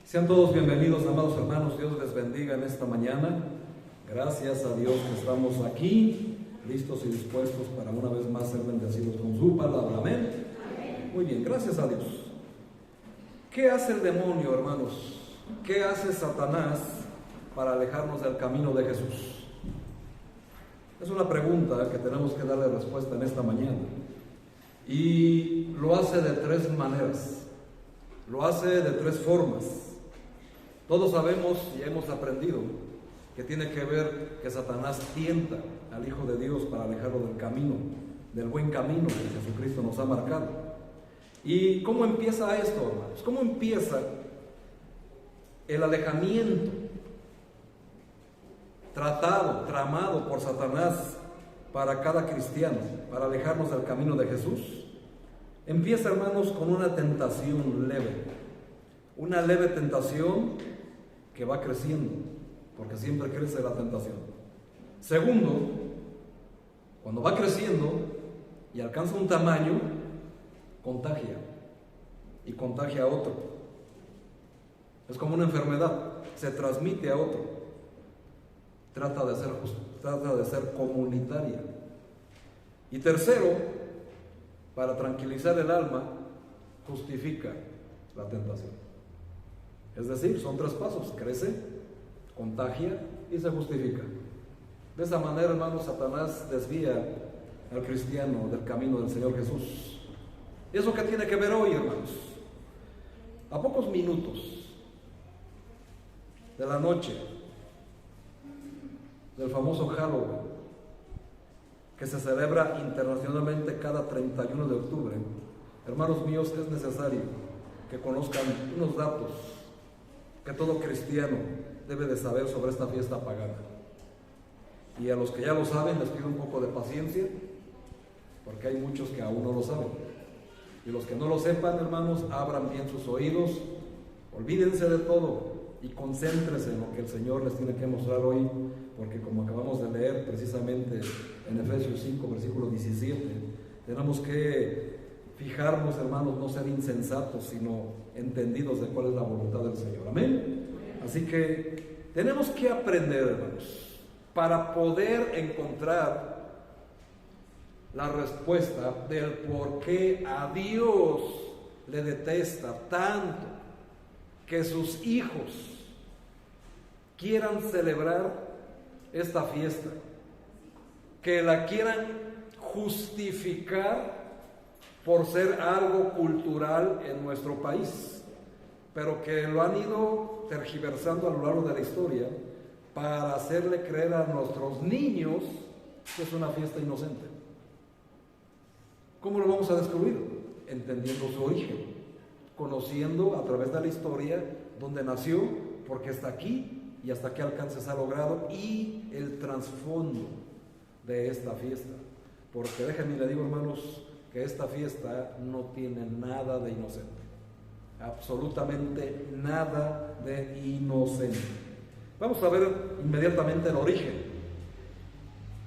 Sean todos bienvenidos, amados hermanos. Dios les bendiga en esta mañana. Gracias a Dios que estamos aquí, listos y dispuestos para una vez más ser bendecidos con su palabra. Amén. Muy bien, gracias a Dios. ¿Qué hace el demonio, hermanos? ¿Qué hace Satanás para alejarnos del camino de Jesús? Es una pregunta que tenemos que darle respuesta en esta mañana. Y lo hace de tres maneras. Lo hace de tres formas. Todos sabemos y hemos aprendido que tiene que ver que Satanás tienta al Hijo de Dios para alejarlo del camino, del buen camino que Jesucristo nos ha marcado. ¿Y cómo empieza esto, hermanos? ¿Cómo empieza el alejamiento tramado por Satanás para cada cristiano, para alejarnos del camino de Jesús? Empieza, hermanos, con una tentación leve. Una leve tentación que va creciendo, porque siempre crece la tentación. Segundo, cuando va creciendo y alcanza un tamaño, contagia y contagia a otro. Es como una enfermedad, se transmite a otro. Trata de ser comunitaria. Y tercero, para tranquilizar el alma, justifica la tentación. Es decir, son tres pasos: crece, contagia y se justifica. De esa manera, hermanos, Satanás desvía al cristiano del camino del Señor Jesús. ¿Eso qué tiene que ver hoy, hermanos? A pocos minutos de la noche del famoso Halloween, que se celebra internacionalmente cada 31 de octubre, hermanos míos, es necesario que conozcan unos datos que todo cristiano debe de saber sobre esta fiesta pagana. Y a los que ya lo saben, les pido un poco de paciencia, porque hay muchos que aún no lo saben. Y los que no lo sepan, hermanos, abran bien sus oídos, olvídense de todo y concéntrense en lo que el Señor les tiene que mostrar hoy, porque como acabamos de leer precisamente en Efesios 5, versículo 17, tenemos que fijarnos, hermanos, no ser insensatos, sino entendidos de cuál es la voluntad del Señor. Amén. Así que tenemos que aprender, hermanos, para poder encontrar la respuesta del por qué a Dios le detesta tanto que sus hijos quieran celebrar esta fiesta, que la quieran justificar por ser algo cultural en nuestro país, pero que lo han ido tergiversando a lo largo de la historia para hacerle creer a nuestros niños que es una fiesta inocente. ¿Cómo lo vamos a descubrir? Entendiendo su origen, conociendo a través de la historia dónde nació, por qué está aquí y hasta qué alcances ha logrado, y el trasfondo de esta fiesta. Porque déjenme le digo, hermanos, que esta fiesta no tiene nada de inocente, absolutamente nada de inocente. Vamos a ver inmediatamente el origen.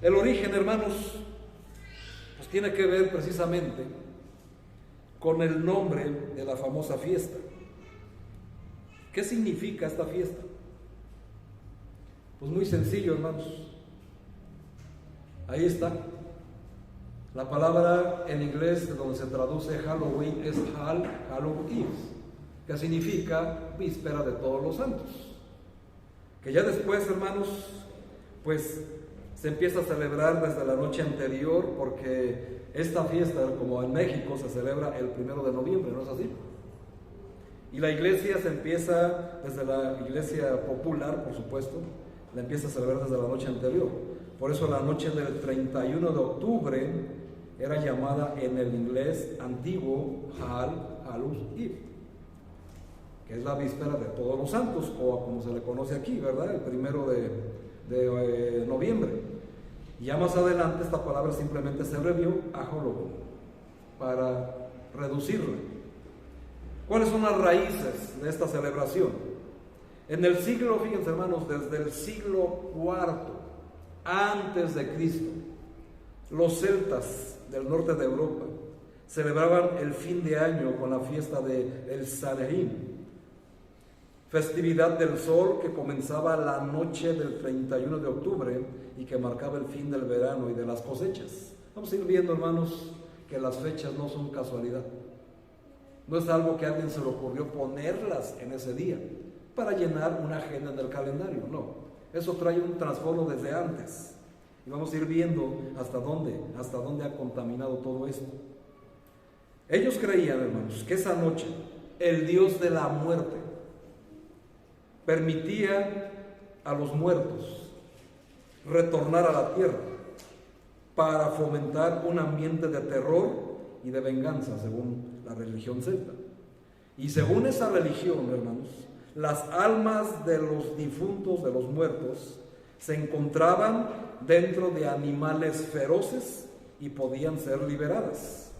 El origen, hermanos, pues tiene que ver precisamente con el nombre de la famosa fiesta. ¿Qué significa esta fiesta? Pues muy sencillo, hermanos. Ahí está. La palabra en inglés donde se traduce Halloween es Halloween, que significa víspera de todos los santos. Que ya después, hermanos, pues se empieza a celebrar desde la noche anterior, porque esta fiesta, como en México, se celebra el 1 de noviembre, ¿no es así? Y la iglesia se empieza, desde la iglesia popular, por supuesto, la empieza a celebrar desde la noche anterior. Por eso la noche del 31 de octubre era llamada en el inglés antiguo Hallows Eve, que es la víspera de todos los santos, o como se le conoce aquí, ¿verdad? El 1 de noviembre. Y ya más adelante esta palabra simplemente se abrevió a Halloween, para reducirla. ¿Cuáles son las raíces de esta celebración? En el siglo, fíjense, hermanos, desde el siglo IV antes de Cristo, los celtas del norte de Europa celebraban el fin de año con la fiesta de el Samhain, festividad del sol que comenzaba la noche del 31 de octubre y que marcaba el fin del verano y de las cosechas. Vamos a ir viendo, hermanos, que las fechas no son casualidad. No es algo que a alguien se le ocurrió ponerlas en ese día para llenar una agenda en el calendario, no. Eso trae un trasfondo desde antes. Y vamos a ir viendo hasta dónde ha contaminado todo esto. Ellos creían, hermanos, que esa noche el Dios de la muerte permitía a los muertos retornar a la tierra para fomentar un ambiente de terror y de venganza, según la religión celta. Y según esa religión, hermanos, las almas de los difuntos, de los muertos, se encontraban dentro de animales feroces y podían ser liberadas.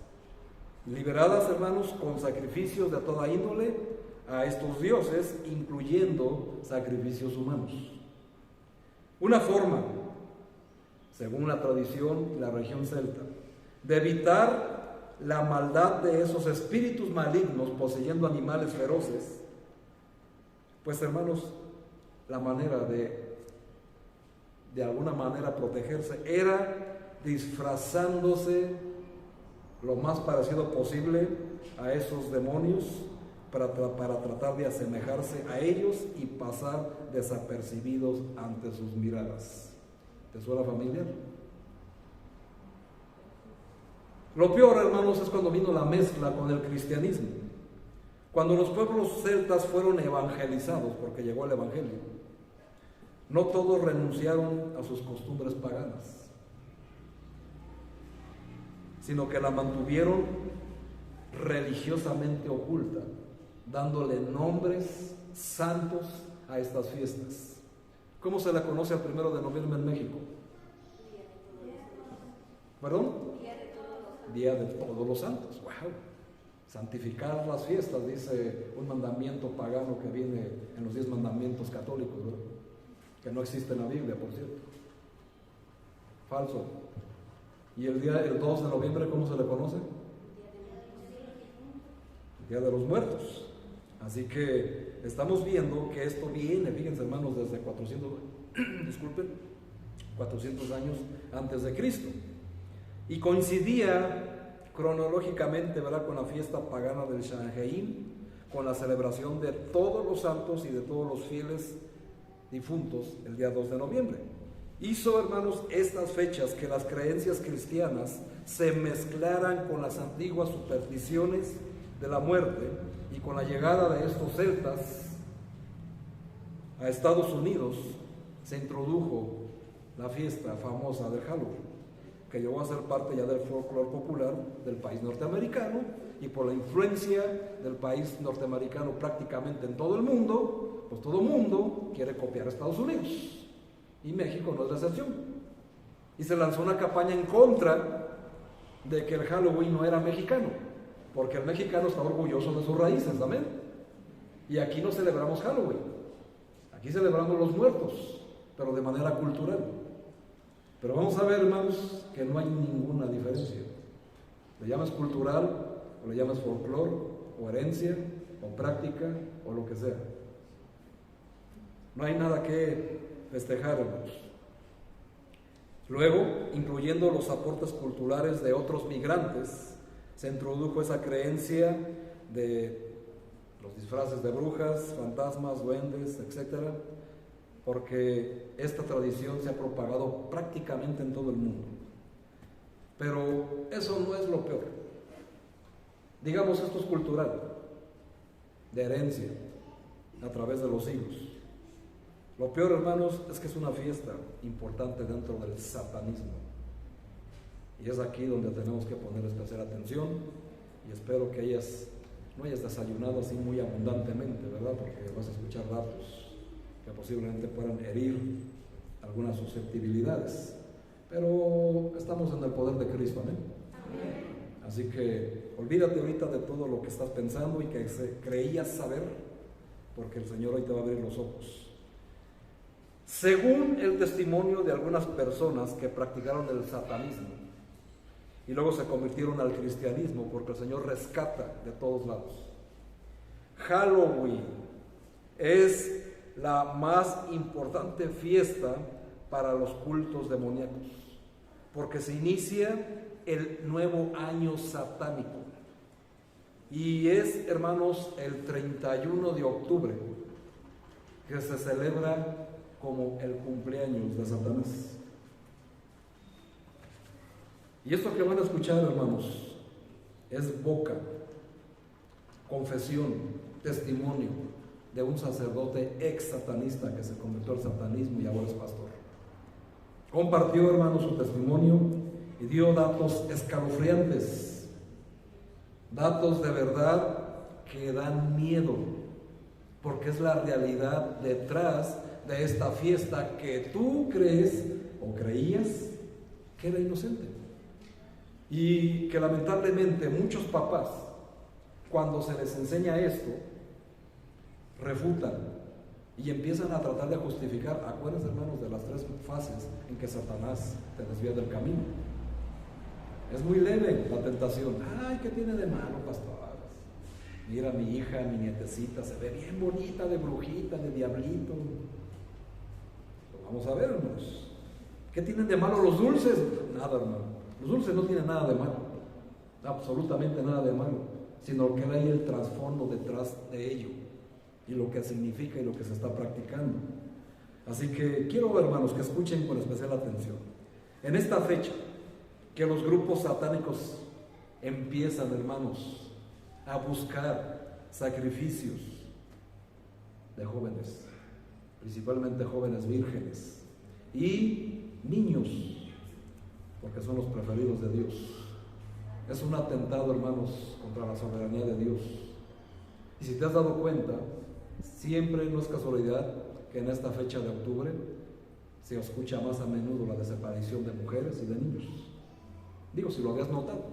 Liberadas, hermanos, con sacrificios de toda índole a estos dioses, incluyendo sacrificios humanos. Una forma, según la tradición y la religión celta, de evitar la maldad de esos espíritus malignos poseyendo animales feroces, pues, hermanos, la manera de alguna manera protegerse era disfrazándose lo más parecido posible a esos demonios para tratar de asemejarse a ellos y pasar desapercibidos ante sus miradas. ¿Te suena familiar? Lo peor, hermanos, es cuando vino la mezcla con el cristianismo. Cuando los pueblos celtas fueron evangelizados, porque llegó el evangelio, no todos renunciaron a sus costumbres paganas, sino que la mantuvieron religiosamente oculta, dándole nombres santos a estas fiestas. ¿Cómo se la conoce al 1 de noviembre en México? ¿Perdón? Día de Todos los Santos. ¡Wow! Santificar las fiestas, dice un mandamiento pagano que viene en los 10 mandamientos católicos, ¿verdad? Que no existe en la Biblia, por cierto. Falso. ¿Y el 2 de noviembre cómo se le conoce? El Día de los Muertos. Así que estamos viendo que esto viene, fíjense, hermanos, desde 400 años antes de Cristo. Y coincidía cronológicamente, ¿verdad?, con la fiesta pagana del Samhain, con la celebración de todos los santos y de todos los fieles difuntos el día 2 de noviembre. Hizo, hermanos, estas fechas que las creencias cristianas se mezclaran con las antiguas supersticiones de la muerte, y con la llegada de estos celtas a Estados Unidos se introdujo la fiesta famosa del Halloween, que llegó a ser parte ya del folclore popular del país norteamericano, y por la influencia del país norteamericano prácticamente en todo el mundo, pues todo el mundo quiere copiar a Estados Unidos, y México no es la excepción. Y se lanzó una campaña en contra de que el Halloween no era mexicano, porque el mexicano está orgulloso de sus raíces, amén. Y aquí no celebramos Halloween, aquí celebramos los muertos, pero de manera cultural. Pero vamos a ver, hermanos, que no hay ninguna diferencia. Le llamas cultural, o le llamas folclore, o herencia, o práctica, o lo que sea. No hay nada que festejar, hermanos. Luego, incluyendo los aportes culturales de otros migrantes, se introdujo esa creencia de los disfraces de brujas, fantasmas, duendes, etc., porque esta tradición se ha propagado prácticamente en todo el mundo. Pero eso no es lo peor. Digamos, esto es cultural, de herencia, a través de los siglos. Lo peor, hermanos, es que es una fiesta importante dentro del satanismo. Y es aquí donde tenemos que poner especial atención, y espero que no hayas desayunado así muy abundantemente, ¿verdad? Porque vas a escuchar datos que posiblemente puedan herir algunas susceptibilidades. Pero estamos en el poder de Cristo, ¿amén? Amén. Así que olvídate ahorita de todo lo que estás pensando y que creías saber, porque el Señor hoy te va a abrir los ojos. Según el testimonio de algunas personas que practicaron el satanismo y luego se convirtieron al cristianismo, porque el Señor rescata de todos lados, Halloween es la más importante fiesta para los cultos demoníacos, porque se inicia el nuevo año satánico. Y es, hermanos, el 31 de octubre, que se celebra como el cumpleaños de Satanás. Y esto que van a escuchar, hermanos, es boca, confesión, testimonio de un sacerdote ex satanista que se convirtió al satanismo y ahora es pastor. Compartió, hermanos, su testimonio y dio datos escalofriantes, datos de verdad que dan miedo, porque es la realidad detrás de esta fiesta que tú crees o creías que era inocente. Y que lamentablemente muchos papás, cuando se les enseña esto, refutan y empiezan a tratar de justificar. Acuérdense, hermanos, de las 3 fases en que Satanás te desvía del camino. Es muy leve la tentación. Ay, ¿qué tiene de malo, pastor? Mira, mi hija, mi nietecita, se ve bien bonita, de brujita, de diablito. Lo vamos a ver, hermanos. ¿Qué tienen de malo los dulces? Nada, hermano. Los dulces no tienen nada de malo, absolutamente nada de malo, sino que hay el trasfondo detrás de ello y lo que significa y lo que se está practicando. Así que quiero, hermanos, que escuchen con especial atención. En esta fecha, que los grupos satánicos empiezan, hermanos, a buscar sacrificios de jóvenes, principalmente jóvenes vírgenes y niños, porque son los preferidos de Dios. Es un atentado, hermanos, contra la soberanía de Dios. Y si te has dado cuenta, siempre no es casualidad que en esta fecha de octubre se escucha más a menudo la desaparición de mujeres y de niños. Digo, si lo habías notado,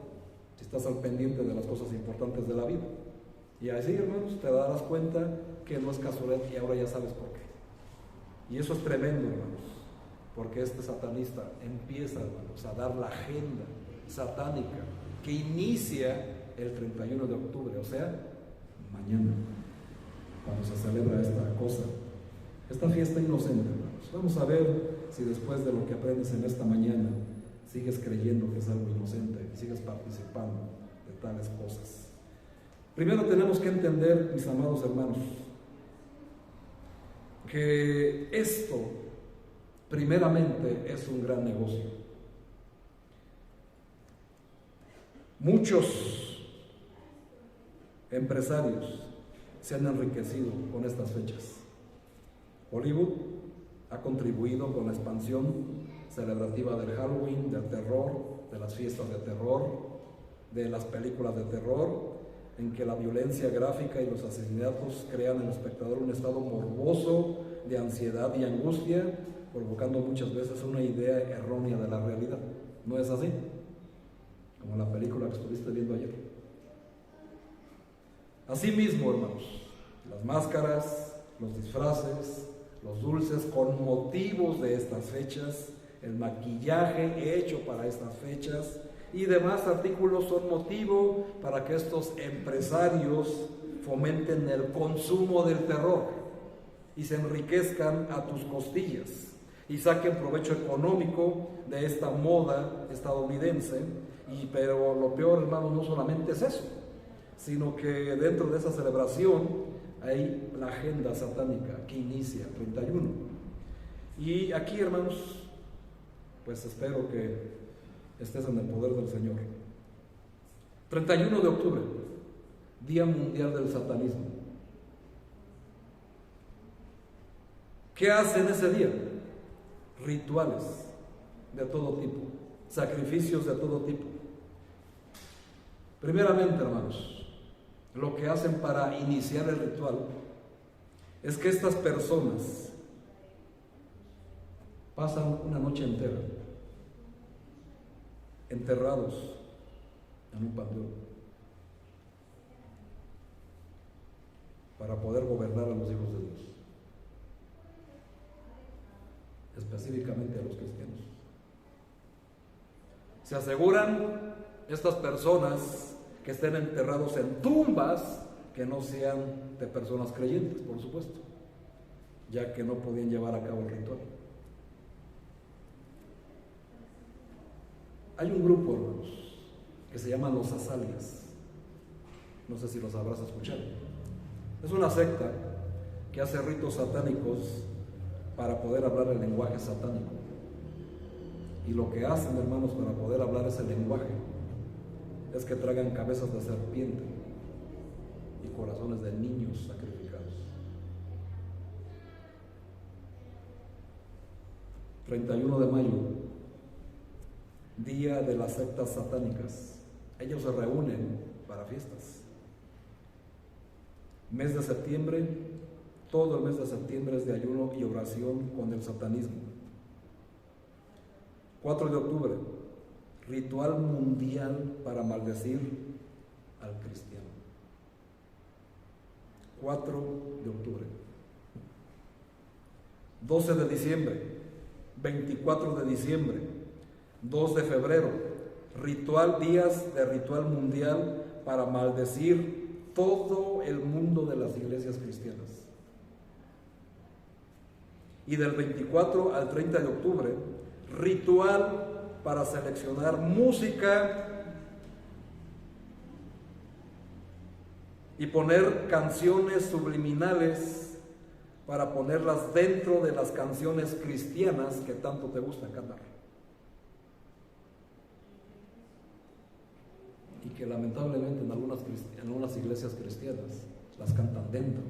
si estás al pendiente de las cosas importantes de la vida. Y así, hermanos, te darás cuenta que no es casualidad y ahora ya sabes por qué. Y eso es tremendo, hermanos, porque este satanista empieza, hermanos, a dar la agenda satánica que inicia el 31 de octubre, o sea, mañana, cuando se celebra esta cosa, esta fiesta inocente, hermanos. Vamos a ver si después de lo que aprendes en esta mañana sigues creyendo que es algo inocente y sigues participando de tales cosas. Primero tenemos que entender, mis amados hermanos, que esto primeramente es un gran negocio. Muchos empresarios se han enriquecido con estas fechas. Hollywood ha contribuido con la expansión celebrativa del Halloween, del terror, de las fiestas de terror, de las películas de terror, en que la violencia gráfica y los asesinatos crean en el espectador un estado morboso de ansiedad y angustia, provocando muchas veces una idea errónea de la realidad. ¿No es así? Como la película que estuviste viendo ayer. Asimismo, hermanos, las máscaras, los disfraces, los dulces con motivos de estas fechas, el maquillaje hecho para estas fechas y demás artículos son motivo para que estos empresarios fomenten el consumo del terror y se enriquezcan a tus costillas y saquen provecho económico de esta moda estadounidense. Pero lo peor, hermanos, no solamente es eso, sino que dentro de esa celebración hay la agenda satánica que inicia el 31. Y aquí, hermanos, pues espero que estés en el poder del Señor. 31 de octubre, Día Mundial del Satanismo. ¿Qué hacen ese día? Rituales de todo tipo, sacrificios de todo tipo. Primeramente, hermanos, lo que hacen para iniciar el ritual es que estas personas pasan una noche entera enterrados en un panteón para poder gobernar a los hijos de Dios, específicamente a los cristianos. Se aseguran estas personas que estén enterrados en tumbas que no sean de personas creyentes, por supuesto. ya que no podían llevar a cabo el ritual. Hay un grupo, hermanos, que se llaman los Azalias. No sé si los habrás escuchado. Es una secta que hace ritos satánicos para poder hablar el lenguaje satánico. Y lo que hacen, hermanos, para poder hablar ese lenguaje es que tragan cabezas de serpiente y corazones de niños sacrificados. 31 de mayo, día de las sectas satánicas. Ellos se reúnen para fiestas. Mes de septiembre, todo el mes de septiembre es de ayuno y oración con el satanismo. 4 de octubre, ritual mundial para maldecir al cristiano. 4 de octubre. 12 de diciembre, 24 de diciembre, 2 de febrero, días de ritual mundial para maldecir todo el mundo de las iglesias cristianas. Y del 24 al 30 de octubre, ritual para seleccionar música y poner canciones subliminales para ponerlas dentro de las canciones cristianas que tanto te gusta cantar. Y que lamentablemente en algunas iglesias cristianas las cantan dentro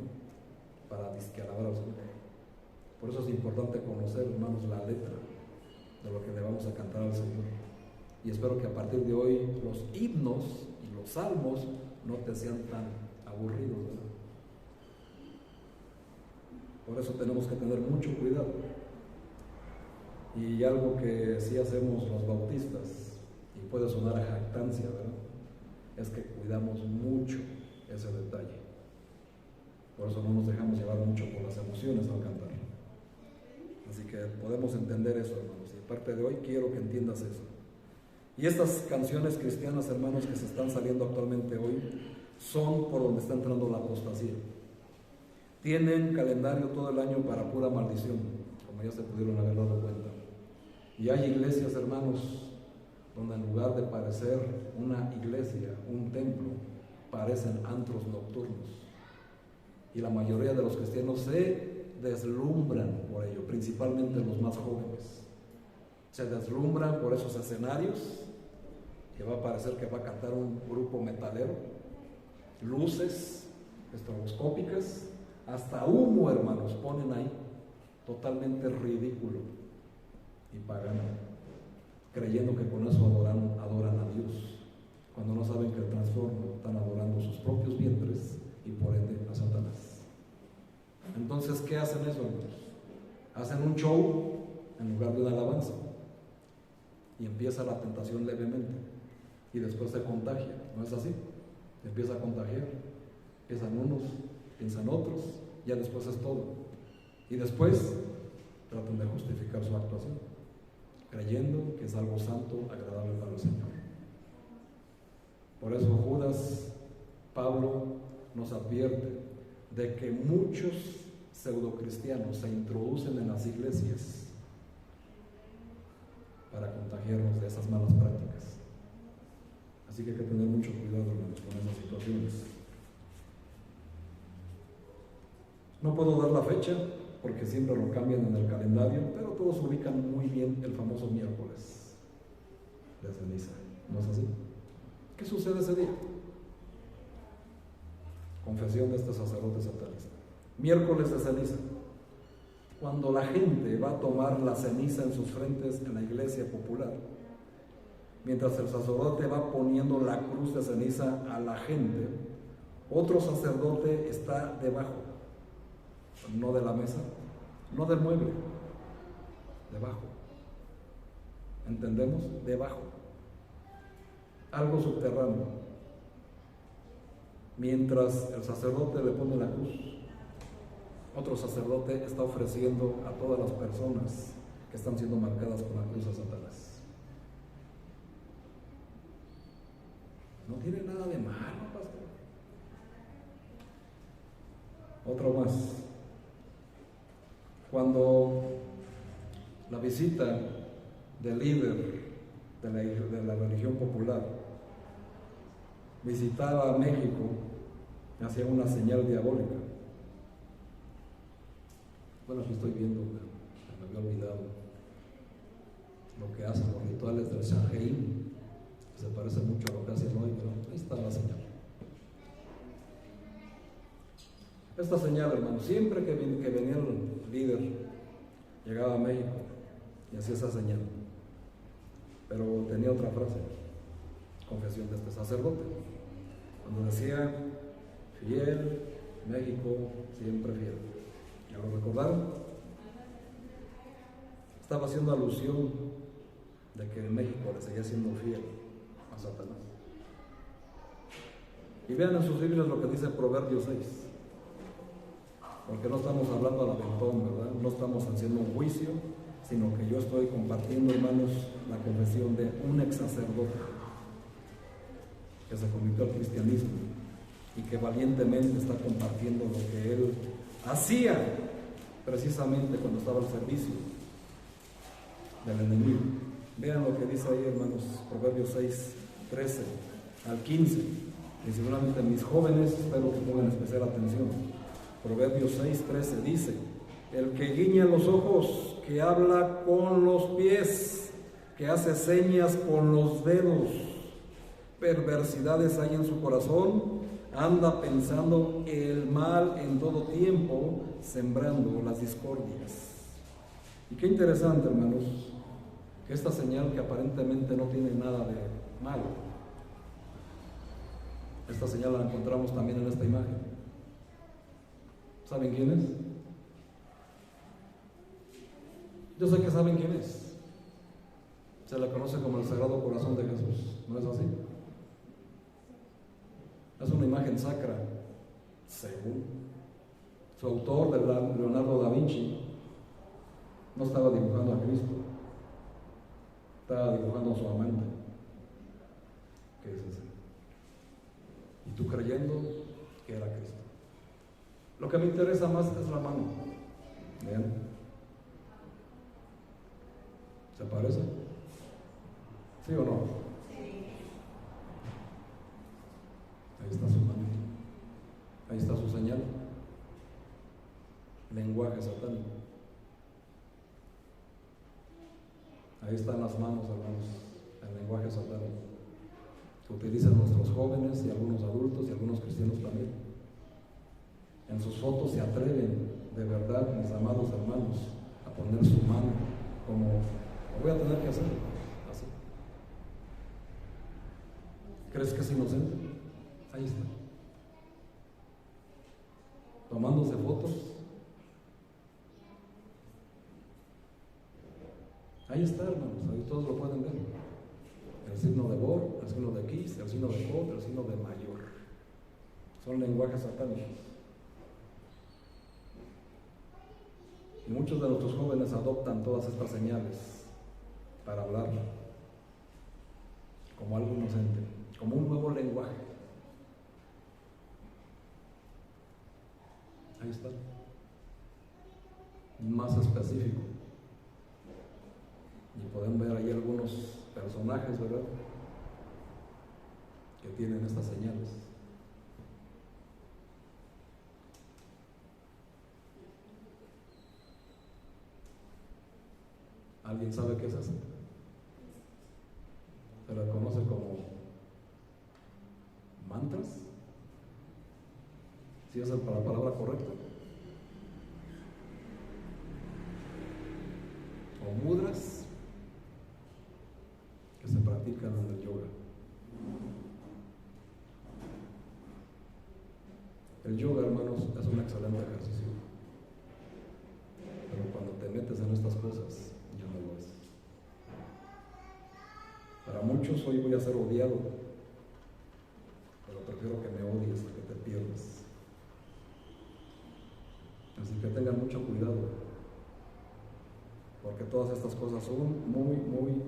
para disquealabar al Señor. Por eso es importante conocer, hermanos, la letra de lo que le vamos a cantar al Señor. Y espero que a partir de hoy los himnos y los salmos no te sean tan aburridos, ¿verdad? Por eso tenemos que tener mucho cuidado. Y algo que sí hacemos los bautistas, y puede sonar a jactancia, ¿verdad?, es que cuidamos mucho ese detalle. Por eso no nos dejamos llevar mucho por las emociones al cantar. Así que podemos entender eso, hermanos. Y aparte de hoy quiero que entiendas eso. Y estas canciones cristianas, hermanos, que se están saliendo actualmente hoy, son por donde está entrando la apostasía. Tienen calendario todo el año para pura maldición, como ya se pudieron haber dado cuenta. Y hay iglesias, hermanos, donde en lugar de parecer una iglesia, un templo, parecen antros nocturnos. Y la mayoría de los cristianos se deslumbran por ello, principalmente los más jóvenes. Se deslumbran por esos escenarios, que va a parecer que va a cantar un grupo metalero, luces estroboscópicas, hasta humo, hermanos, ponen ahí, totalmente ridículo y pagano, creyendo que con eso adoran a Dios, cuando no saben que el trastorno están adorando sus propios vientres y por ende a Satanás. Entonces, ¿qué hacen eso, hermanos? Hacen un show en lugar de una alabanza y empieza la tentación levemente y después se contagia, ¿no es así? Empieza a contagiar, empiezan unos, piensan otros, ya después es todo. Y después tratan de justificar su actuación, creyendo que es algo santo, agradable para el Señor. Por eso Judas, Pablo, nos advierte de que muchos pseudocristianos se introducen en las iglesias para contagiarnos de esas malas prácticas. Así que hay que tener mucho cuidado, hermanos, con esas situaciones. No puedo dar la fecha porque siempre lo cambian en el calendario, pero todos ubican muy bien el famoso miércoles de ceniza, ¿no es así? ¿Qué sucede ese día? Confesión de este sacerdote satanista. Miércoles de ceniza. Cuando la gente va a tomar la ceniza en sus frentes en la iglesia popular, mientras el sacerdote va poniendo la cruz de ceniza a la gente, otro sacerdote está debajo, no de la mesa, no del mueble, debajo. ¿Entendemos? Debajo. Algo subterráneo. Mientras el sacerdote le pone la cruz, otro sacerdote está ofreciendo a todas las personas que están siendo marcadas con la cruz a Satanás. No tiene nada de malo, pastor. Otro más. Cuando la visita del líder de la religión popular visitaba a México, hacía una señal diabólica. Bueno, aquí estoy viendo, me había olvidado lo que hacen los rituales del Samhain, se parece mucho a lo que hacen hoy, pero ahí está la señal. Esta señal, hermano, siempre que venía el líder, llegaba a México y hacía esa señal. Pero tenía otra frase, confesión de este sacerdote, cuando decía, fiel, México, siempre fiel. ¿Ya lo recordaron? Estaba haciendo alusión de que México le seguía siendo fiel a Satanás. Y vean en sus Biblias lo que dice Proverbios 6. Porque no estamos hablando al aventón, ¿verdad? No estamos haciendo un juicio, sino que yo estoy compartiendo, hermanos, la confesión de un ex sacerdote que se convirtió al cristianismo y que valientemente está compartiendo lo que él hacía precisamente cuando estaba al servicio del enemigo. Vean lo que dice ahí, hermanos, Proverbios 6, 13 al 15, y seguramente mis jóvenes espero que pongan especial atención. Proverbios 6, 13 dice, el que guiña los ojos, que habla con los pies, que hace señas con los dedos, perversidades hay en su corazón, anda pensando el mal en todo tiempo, sembrando las discordias. Y qué interesante, hermanos, que esta señal que aparentemente no tiene nada de malo, esta señal la encontramos también en esta imagen. ¿Saben quién es? Yo sé que saben quién es. Se la conoce como el Sagrado Corazón de Jesús, ¿no es así? Es una imagen sacra, según su autor, Leonardo da Vinci, no estaba dibujando a Cristo, estaba dibujando a su amante, que es ese. Y tú creyendo que era Cristo. Lo que me interesa más es la mano. Vean. ¿Se parece? ¿Sí o no? Ahí está su mano. Ahí está su señal. Lenguaje satánico. Ahí están las manos, hermanos, el lenguaje satánico que utilizan nuestros jóvenes y algunos adultos y algunos cristianos también. En sus fotos se atreven, de verdad, mis amados hermanos, a poner su mano como, lo voy a tener que hacer, así. ¿Crees que es inocente? Ahí está. Tomándose fotos. Ahí está, hermanos, ahí todos lo pueden ver. El signo de Bor, el signo de Kis, el signo de Kod, el signo de Mayor. Son lenguajes satánicos. Y muchos de nuestros jóvenes adoptan todas estas señales para hablar como algo inocente, como un nuevo lenguaje. Ahí está. Más específico. Y pueden ver ahí algunos personajes, ¿verdad?, que tienen estas señales. ¿Alguien sabe qué es eso? Se le conoce como mantras. ¿Sí es la palabra correcta? O mudras, que se practican en el yoga. El yoga, hermanos, es un excelente ejercicio, pero cuando te metes en estas cosas, ya no lo es. Para muchos hoy voy a ser odiado, pero prefiero que me odies a que te pierdas. Así que tengan mucho cuidado, porque todas estas cosas son muy, muy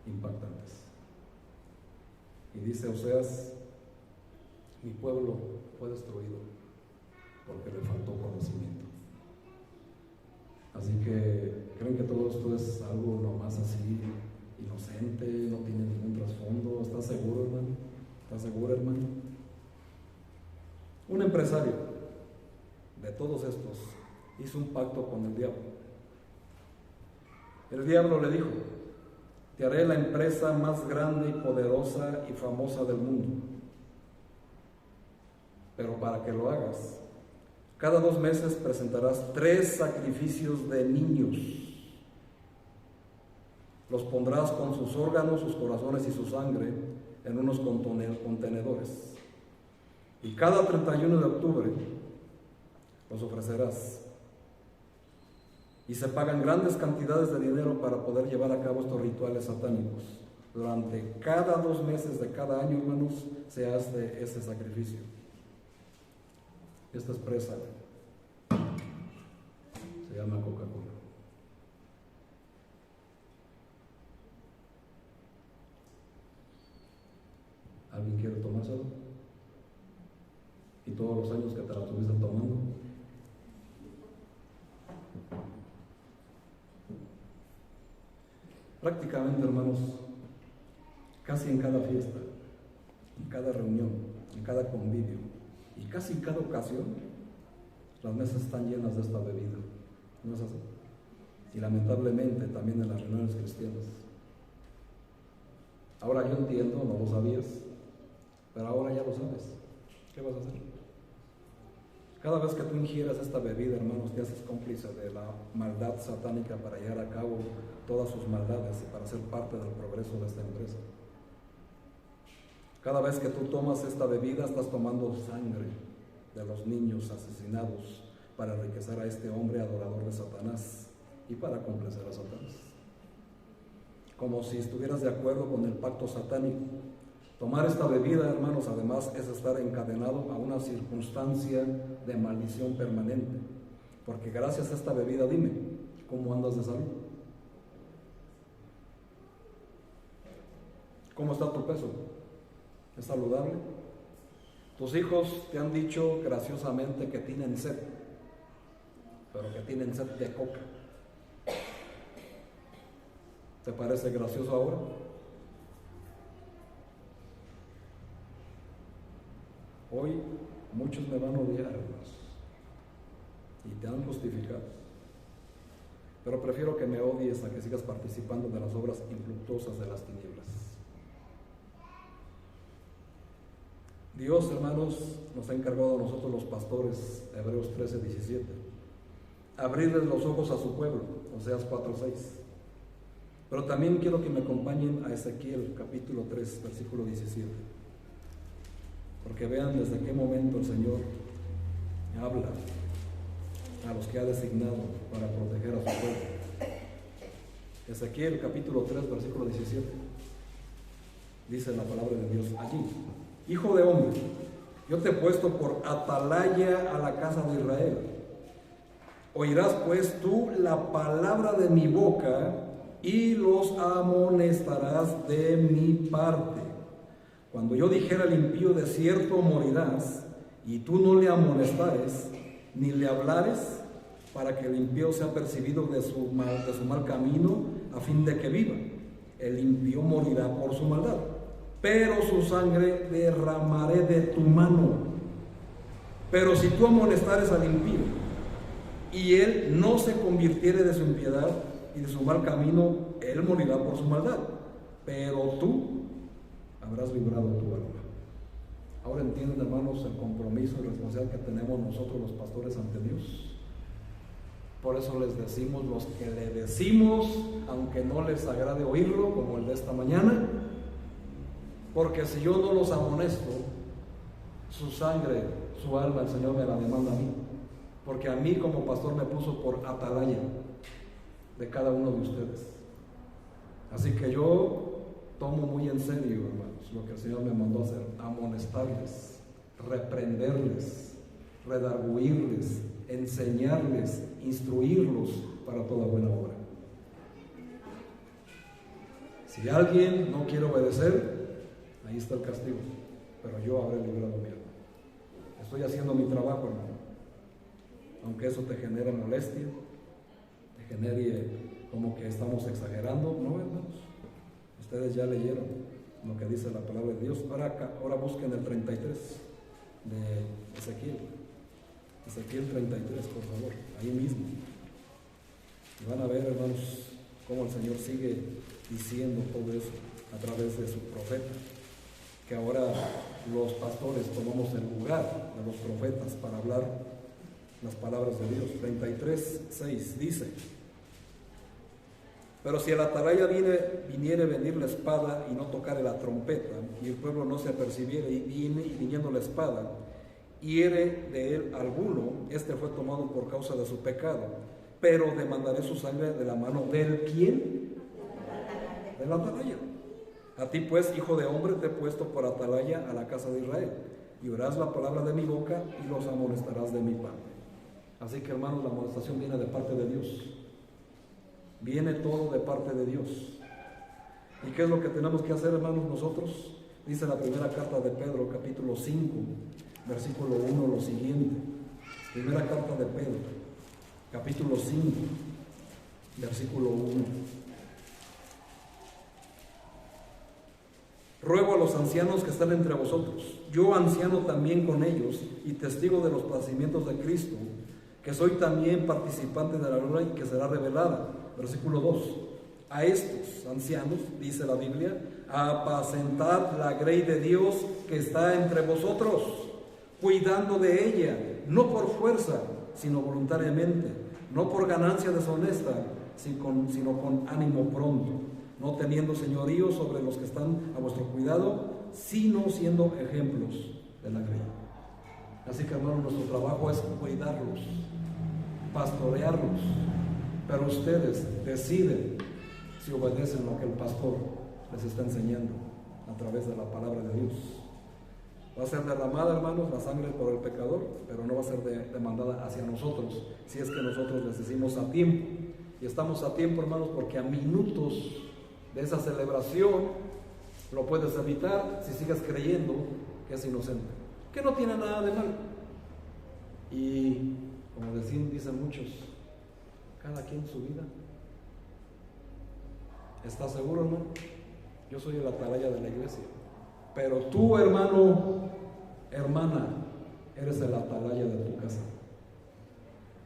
impactantes. Y dice Oseas, mi pueblo fue destruido porque le faltó conocimiento. más así, inocente, no tiene ningún trasfondo. ¿Estás seguro, hermano? ¿Estás seguro, hermano? Un empresario de todos estos hizo un pacto con el diablo. El diablo le dijo: te haré la empresa más grande y poderosa y famosa del mundo. Pero para que lo hagas, cada 2 meses presentarás 3 sacrificios de niños. Los pondrás con sus órganos, sus corazones y su sangre en unos contenedores. Y cada 31 de octubre los ofrecerás. Y se pagan grandes cantidades de dinero para poder llevar a cabo estos rituales satánicos. Durante cada 2 meses de cada año, hermanos, se hace ese sacrificio. Esta empresa se llama Coca-Cola. ¿Alguien quiere tomárselo? Y todos los años que te la estuviste tomando. Prácticamente, hermanos, casi en cada fiesta, en cada reunión, en cada convivio y casi en cada ocasión, las mesas están llenas de esta bebida. ¿No es así? Y lamentablemente también en las reuniones cristianas. Ahora yo entiendo, no lo sabías, pero ahora ya lo sabes. ¿Qué vas a hacer? Cada vez que tú ingieras esta bebida, hermanos, te haces cómplice de la maldad satánica para llevar a cabo todas sus maldades y para ser parte del progreso de esta empresa. Cada vez que tú tomas esta bebida, estás tomando sangre de los niños asesinados para enriquecer a este hombre adorador de Satanás y para complacer a Satanás. Como si estuvieras de acuerdo con el pacto satánico. Tomar esta bebida, hermanos, además es estar encadenado a una circunstancia de maldición permanente. Porque gracias a esta bebida, dime, ¿cómo andas de salud? ¿Cómo está tu peso? ¿Es saludable? Tus hijos te han dicho graciosamente que tienen sed, pero que tienen sed de coca. ¿Te parece gracioso ahora? Hoy muchos me van a odiar, hermanos, y te han justificado. Pero prefiero que me odies a que sigas participando de las obras infructuosas de las tinieblas. Dios, hermanos, nos ha encargado a nosotros los pastores, Hebreos 13:17, abrirles los ojos a su pueblo, Oseas 4:6. Pero también quiero que me acompañen a Ezequiel capítulo 3, versículo 17. Porque vean desde qué momento el Señor habla a los que ha designado para proteger a su pueblo. Ezequiel capítulo 3, versículo 17. Dice la palabra de Dios allí: Hijo de hombre, yo te he puesto por atalaya a la casa de Israel. Oirás pues tú la palabra de mi boca y los amonestarás de mi parte. Cuando yo dijera al impío, de cierto morirás, y tú no le amonestares, ni le hablares, para que el impío sea percibido de su mal camino, a fin de que viva. El impío morirá por su maldad, pero su sangre derramaré de tu mano. Pero si tú amonestares al impío, y él no se convirtiere de su impiedad y de su mal camino, él morirá por su maldad, pero tú habrás librado tu alma. Ahora entienden, hermanos, el compromiso y responsabilidad que tenemos nosotros los pastores ante Dios. Por eso les decimos los que le decimos, aunque no les agrade oírlo, como el de esta mañana, porque si yo no los amonesto, su sangre, su alma, el Señor me la demanda a mí, porque a mí como pastor me puso por atalaya de cada uno de ustedes. Así que yo tomo muy en serio, hermanos, lo que el Señor me mandó hacer: amonestarles, reprenderles, redarguirles, enseñarles, instruirlos para toda buena obra. Si alguien no quiere obedecer, ahí está el castigo, pero yo habré librado mi alma. Estoy haciendo mi trabajo, hermano, aunque eso te genere molestia, te genere como que estamos exagerando. No, hermanos, ustedes ya leyeron lo que dice la palabra de Dios. Ahora busquen el 33 de Ezequiel. Ezequiel 33, por favor, ahí mismo. Y van a ver, hermanos, cómo el Señor sigue diciendo todo eso a través de su profeta, que ahora los pastores tomamos el lugar de los profetas para hablar las palabras de Dios. 33:6 dice: pero si el atalaya viniere venir la espada y no tocare la trompeta, y el pueblo no se apercibiere, y viniendo la espada, hiere de él alguno, este fue tomado por causa de su pecado, pero demandaré su sangre de la mano del ¿quién? Del atalaya. A ti pues, hijo de hombre, te he puesto por atalaya a la casa de Israel, y oirás la palabra de mi boca y los amonestarás de mi parte. Así que, hermanos, la amonestación viene de parte de Dios. Viene todo de parte de Dios. ¿Y qué es lo que tenemos que hacer, hermanos, nosotros? Dice la primera carta de Pedro, capítulo 5, versículo 1, lo siguiente. Primera carta de Pedro, capítulo 5, versículo 1. Ruego a los ancianos que están entre vosotros, yo anciano también con ellos y testigo de los padecimientos de Cristo, que soy también participante de la gloria que será revelada. Versículo 2. A estos ancianos, dice la Biblia, apacentad la grey de Dios que está entre vosotros, cuidando de ella, no por fuerza, sino voluntariamente, no por ganancia deshonesta, sino con ánimo pronto, no teniendo señorío sobre los que están a vuestro cuidado, sino siendo ejemplos de la grey. Así que, hermano, nuestro trabajo es cuidarlos, pastorearlos, pero ustedes deciden si obedecen lo que el pastor les está enseñando a través de la palabra de Dios. Va a ser derramada, hermanos, la sangre por el pecador, pero no va a ser demandada hacia nosotros, si es que nosotros les decimos a tiempo. Y estamos a tiempo, hermanos, porque a minutos de esa celebración lo puedes evitar si sigues creyendo que es inocente, que no tiene nada de mal. Y como dicen muchos, cada quien su vida. ¿Estás seguro, hermano? Yo soy el atalaya de la iglesia, pero tú, hermano, hermana, eres el atalaya de tu casa.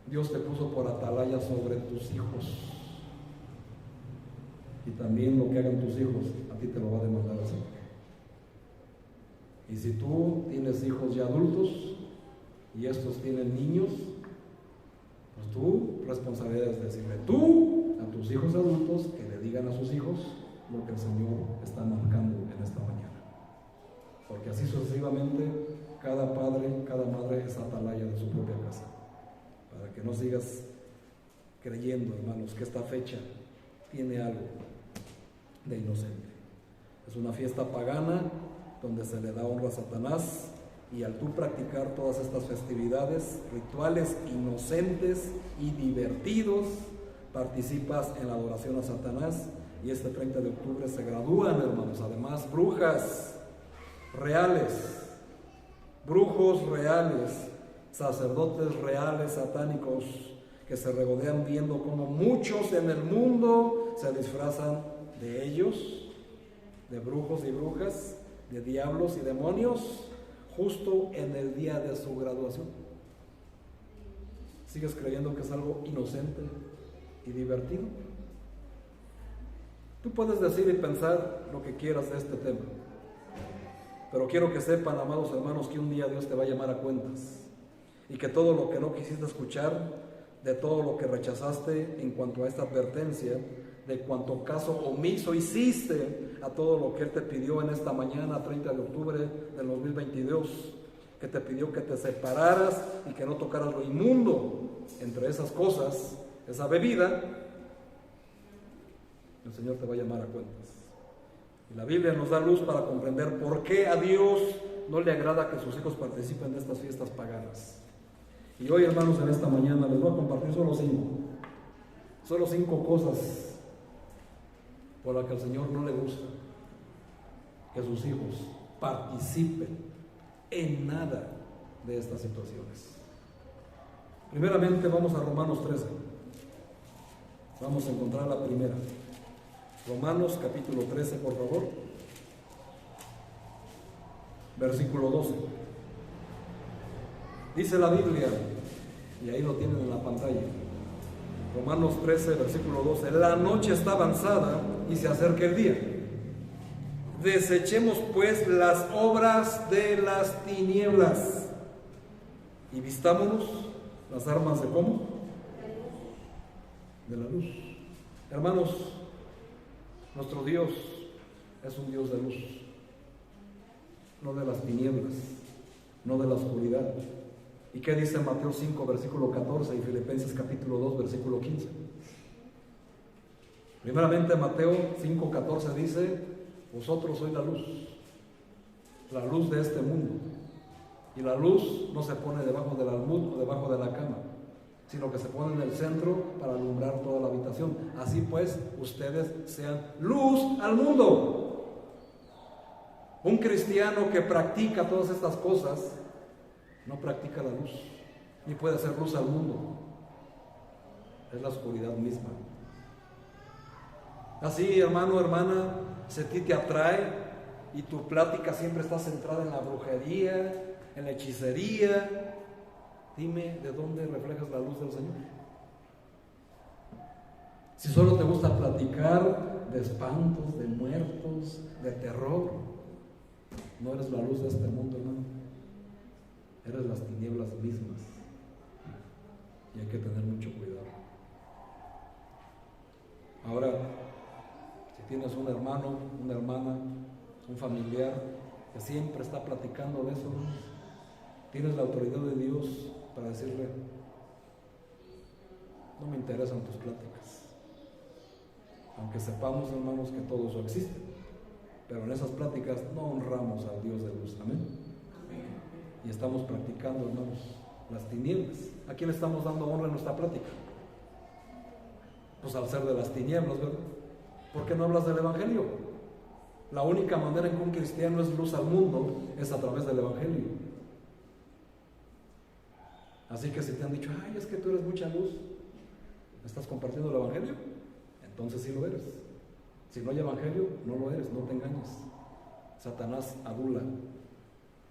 Dios te puso por atalaya sobre tus hijos, y también lo que hagan tus hijos a ti te lo va a demandar el Señor. Y si tú tienes hijos ya adultos y estos tienen niños, pues tu responsabilidad es decirle tú a tus hijos adultos que le digan a sus hijos lo que el Señor está marcando en esta mañana. Porque así sucesivamente cada padre, cada madre es atalaya de su propia casa. Para que no sigas creyendo, hermanos, que esta fecha tiene algo de inocente. Es una fiesta pagana donde se le da honra a Satanás, y al tú practicar todas estas festividades, rituales inocentes y divertidos, participas en la adoración a Satanás. Y este 30 de octubre se gradúan, hermanos, además brujas reales, brujos reales, sacerdotes reales satánicos, que se regodean viendo cómo muchos en el mundo se disfrazan de ellos, de brujos y brujas, de diablos y demonios, justo en el día de su graduación. ¿Sigues creyendo que es algo inocente y divertido? Tú puedes decir y pensar lo que quieras de este tema, pero quiero que sepan, amados hermanos, que un día Dios te va a llamar a cuentas, y que todo lo que no quisiste escuchar, de todo lo que rechazaste en cuanto a esta advertencia, de cuanto caso omiso hiciste a todo lo que Él te pidió en esta mañana, 30 de octubre del 2022, que te pidió que te separaras y que no tocaras lo inmundo, entre esas cosas, esa bebida, el Señor te va a llamar a cuentas. Y la Biblia nos da luz para comprender por qué a Dios no le agrada que sus hijos participen de estas fiestas paganas. Y hoy, hermanos, en esta mañana les voy a compartir solo 5 cosas por las que al Señor no le gusta que sus hijos participen en nada de estas situaciones. Primeramente vamos a Romanos 13. Vamos a encontrar la primera. Romanos capítulo 13, por favor. Versículo 12. Dice la Biblia, y ahí lo tienen en la pantalla. Romanos 13, versículo 12. La noche está avanzada y se acerca el día. Desechemos pues las obras de las tinieblas y vistámonos las armas de ¿cómo? De la luz. Hermanos, nuestro Dios es un Dios de luz, no de las tinieblas, no de la oscuridad. ¿Y qué dice Mateo 5, versículo 14 y Filipenses capítulo 2, versículo 15? Primeramente Mateo 5, 14 dice: vosotros sois la luz de este mundo. Y la luz no se pone debajo del almud o debajo de la cama, sino que se pone en el centro para alumbrar toda la habitación. Así pues, ustedes sean luz al mundo. Un cristiano que practica todas estas cosas no practica la luz, ni puede ser luz al mundo. Es la oscuridad misma. Así, hermano, hermana, si a ti te atrae y tu plática siempre está centrada en la brujería, en la hechicería, dime de dónde reflejas la luz del Señor. Si solo te gusta platicar de espantos, de muertos, de terror, no eres la luz de este mundo, hermano. Eres las tinieblas mismas. Y hay que tener mucho cuidado. Ahora, si tienes un hermano, una hermana, un familiar que siempre está platicando de eso, tienes la autoridad de Dios para decirle: no me interesan tus pláticas. Aunque sepamos, hermanos, que todo eso existe, pero en esas pláticas no honramos al Dios de luz. Amén. Y estamos practicando, hermanos, las tinieblas. ¿A quién le estamos dando honra en nuestra plática? Pues al ser de las tinieblas, ¿verdad? ¿Por qué no hablas del Evangelio? La única manera en que un cristiano es luz al mundo es a través del Evangelio. Así que si te han dicho: ay, es que tú eres mucha luz, ¿estás compartiendo el Evangelio? Entonces sí lo eres. Si no hay Evangelio, no lo eres, no te engañes. Satanás adula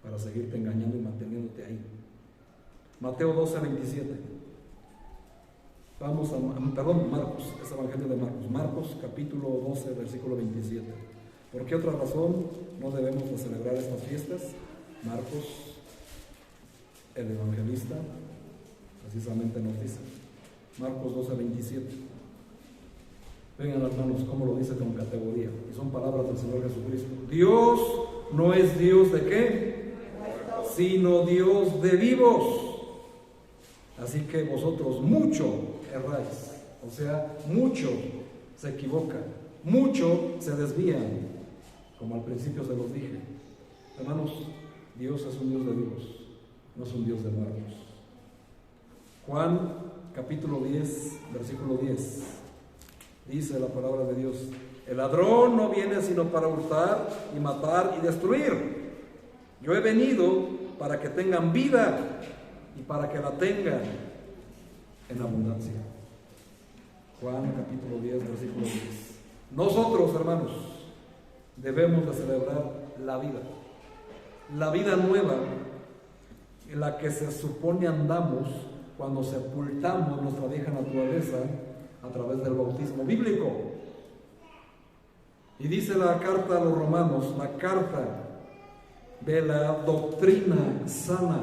para seguirte engañando y manteniéndote ahí. Mateo 12, 27. Vamos a Marcos, es Evangelio de Marcos. Marcos capítulo 12, versículo 27. ¿Por qué otra razón no debemos de celebrar estas fiestas? Marcos, el evangelista, precisamente nos dice. Marcos 12, 27. Vengan, hermanos, cómo lo dice con categoría. Y son palabras del Señor Jesucristo. Dios no es Dios de ¿qué? Sino Dios de vivos. Así que vosotros mucho erráis, o sea, mucho se equivocan, mucho se desvían, como al principio se los dije. Hermanos, Dios es un Dios de vivos, no es un Dios de muertos. Juan capítulo 10, versículo 10, dice la palabra de Dios: el ladrón no viene sino para hurtar y matar y destruir. Yo he venido para que tengan vida y para que la tengan en abundancia. Juan capítulo 10, versículo 10. Nosotros, hermanos, debemos de celebrar la vida nueva en la que se supone andamos cuando sepultamos nuestra vieja naturaleza a través del bautismo bíblico. Y dice la carta a los Romanos, la carta de la doctrina sana.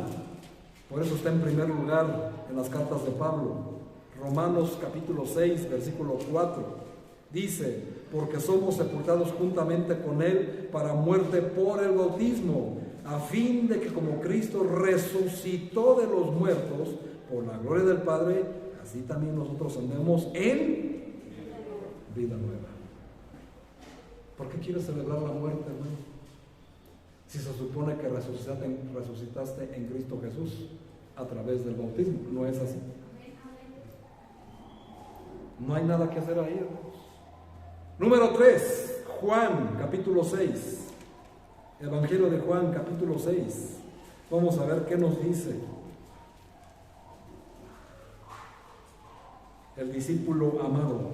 Por eso está en primer lugar en las cartas de Pablo. Romanos capítulo 6, versículo 4. Dice: porque somos sepultados juntamente con Él para muerte por el bautismo, a fin de que como Cristo resucitó de los muertos por la gloria del Padre, así también nosotros andemos en vida nueva. ¿Por qué quieres celebrar la muerte, hermano? Si se supone que resucitaste en Cristo Jesús a través del bautismo. No es así. No hay nada que hacer ahí, hermanos. Número 3, Juan capítulo 6. Evangelio de Juan capítulo 6. Vamos a ver qué nos dice. el discípulo amado.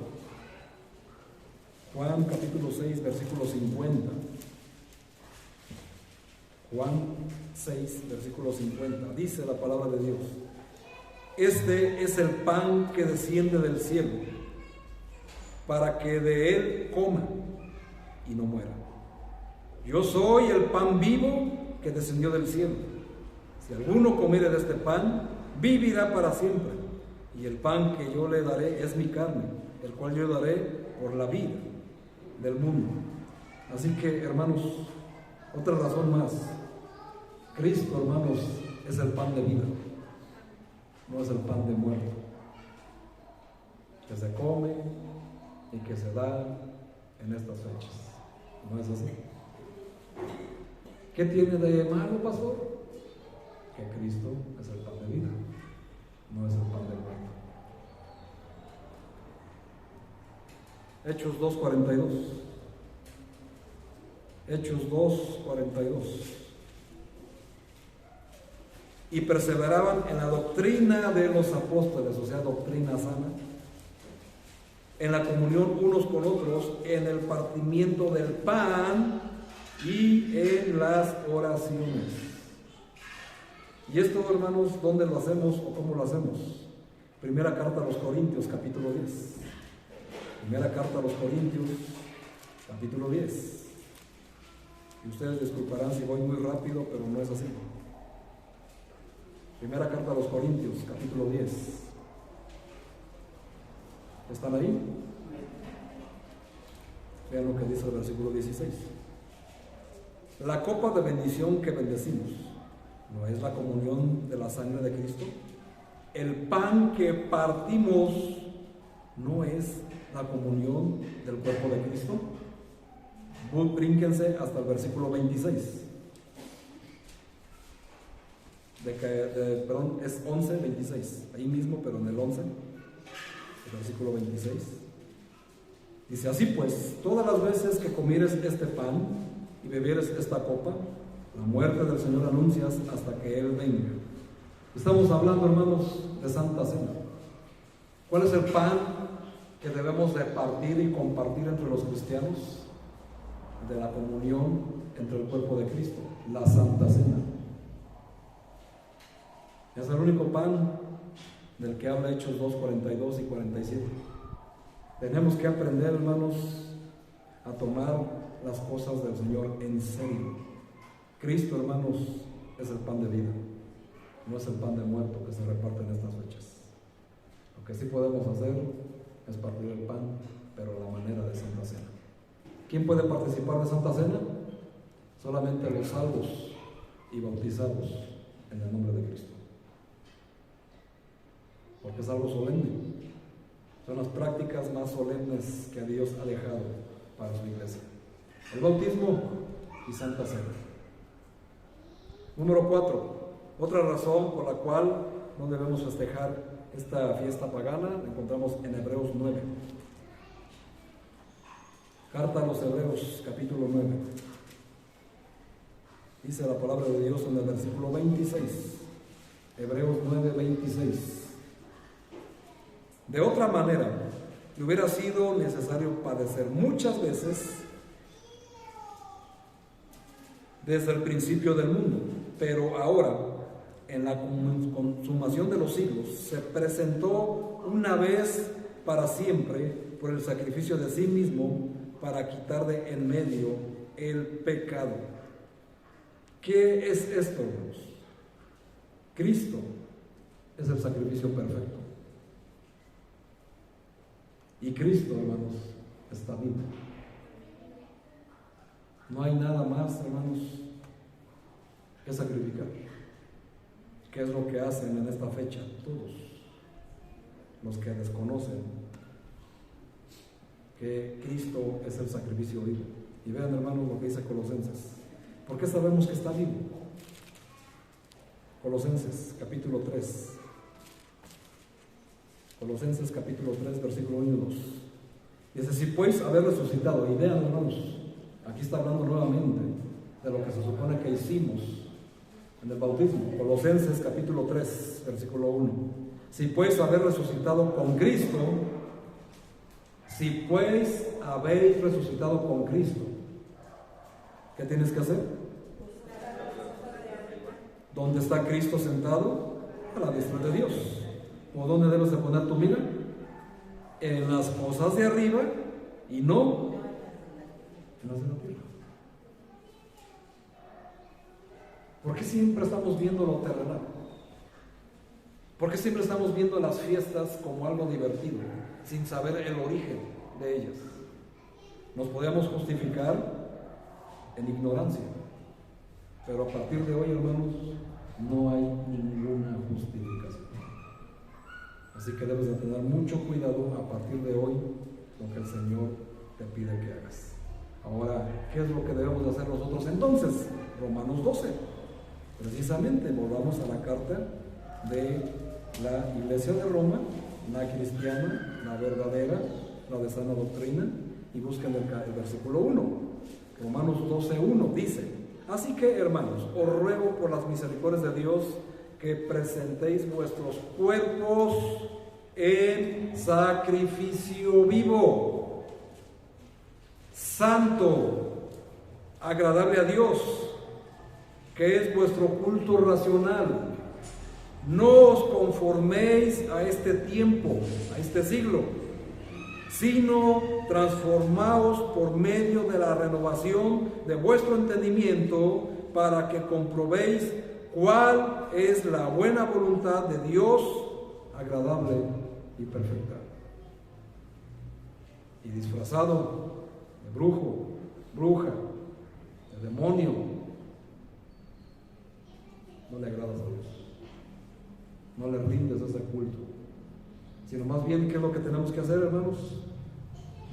Juan capítulo 6, versículo 50. Juan 6, versículo 50. Dice la palabra de Dios: este es el pan que desciende del cielo, para que de él coma y no muera. Yo soy el pan vivo que descendió del cielo. Si alguno comiere de este pan, vivirá para siempre. Y el pan que yo le daré es mi carne, el cual yo daré por la vida del mundo. Así que, hermanos, otra razón más. Cristo, hermanos, es el pan de vida, no es el pan de muerte, que se come y que se da en estas fechas. ¿No es así? ¿Qué tiene de malo, pastor? Que Cristo es el pan de vida, no es el pan de muerte. Hechos 2:42. Hechos 2:42. Y perseveraban en la doctrina de los apóstoles, o sea, doctrina sana, en la comunión unos con otros, en el partimiento del pan y en las oraciones. Y esto, hermanos, ¿dónde lo hacemos o cómo lo hacemos? Primera carta a los Corintios, capítulo 10. Primera carta a los Corintios, capítulo 10. Y ustedes disculparán si voy muy rápido, pero no es así. Primera carta a los Corintios, capítulo 10. ¿Están ahí? Vean lo que dice el versículo 16. La copa de bendición que bendecimos, ¿no es la comunión de la sangre de Cristo? El pan que partimos, ¿no es la comunión del cuerpo de Cristo? Brínquense hasta el versículo 26. Perdón, es 11, 26. Ahí mismo, pero en el 11, el versículo 26. Dice: así pues, todas las veces que comieres este pan y bebieres esta copa, la muerte del Señor anuncias hasta que Él venga. Estamos hablando, hermanos, de Santa Cena. ¿Cuál es el pan que debemos de partir y compartir entre los cristianos? De la comunión entre el cuerpo de Cristo, la Santa Cena. Es el único pan del que habla Hechos 2, 42 y 47. Tenemos que aprender, hermanos, a tomar las cosas del Señor en serio. Cristo, hermanos, es el pan de vida, no es el pan de muerto que se reparte en estas fechas. Lo que sí podemos hacer es partir el pan, pero a la manera de Santa Cena. ¿Quién puede participar de Santa Cena? Solamente los salvos y bautizados en el nombre de Cristo. Porque es algo solemne. Son las prácticas más solemnes que Dios ha dejado para su iglesia: el bautismo y Santa Cena. Número 4. Otra razón por la cual no debemos festejar esta fiesta pagana la encontramos en Hebreos 9. Carta a los Hebreos, capítulo 9. Dice la palabra de Dios en el versículo 26. Hebreos 9, 26. De otra manera, le hubiera sido necesario padecer muchas veces desde el principio del mundo, pero ahora, en la consumación de los siglos, se presentó una vez para siempre por el sacrificio de sí mismo para quitar de en medio el pecado. ¿Qué es esto, hermanos? Cristo es el sacrificio perfecto. Y Cristo, hermanos, está vivo. No hay nada más, hermanos, que sacrificar. ¿Qué es lo que hacen en esta fecha? Todos los que desconocen que Cristo es el sacrificio vivo. Y vean, hermanos, lo que dice Colosenses. ¿Por qué sabemos que está vivo? Colosenses, capítulo 3. Colosenses capítulo 3, versículo 1 y 2. Dice: si pues haber resucitado, y vean, hermanos, aquí está hablando nuevamente de lo que se supone que hicimos en el bautismo. Colosenses capítulo 3, versículo 1. Si pues habéis resucitado con Cristo, si pues habéis resucitado con Cristo, ¿qué tienes que hacer? ¿Dónde está Cristo sentado? A la diestra de Dios. ¿O dónde debes de poner tu mira? En las cosas de arriba y no en las de la tierra. ¿Por qué siempre estamos viendo lo terrenal? ¿Por qué siempre estamos viendo las fiestas como algo divertido, sin saber el origen de ellas? Nos podemos justificar en ignorancia, pero a partir de hoy, hermanos, no hay ninguna justificación. Así que debes de tener mucho cuidado a partir de hoy lo que el Señor te pide que hagas. Ahora, ¿qué es lo que debemos de hacer nosotros entonces? Romanos 12. Precisamente, volvamos a la carta de la Iglesia de Roma, la cristiana, la verdadera, la de sana doctrina, y busquen el versículo 1. Romanos 12:1 dice: así que, hermanos, os ruego por las misericordias de Dios que presentéis vuestros cuerpos en sacrificio vivo, santo, agradable a Dios, que es vuestro culto racional. No os conforméis a este tiempo, a este siglo, sino transformaos por medio de la renovación de vuestro entendimiento, para que comprobéis cuál es la buena voluntad de Dios, agradable y perfecta. Y disfrazado de brujo, bruja, de demonio, no le agradas a Dios, no le rindes ese culto, sino más bien, ¿qué es lo que tenemos que hacer, hermanos?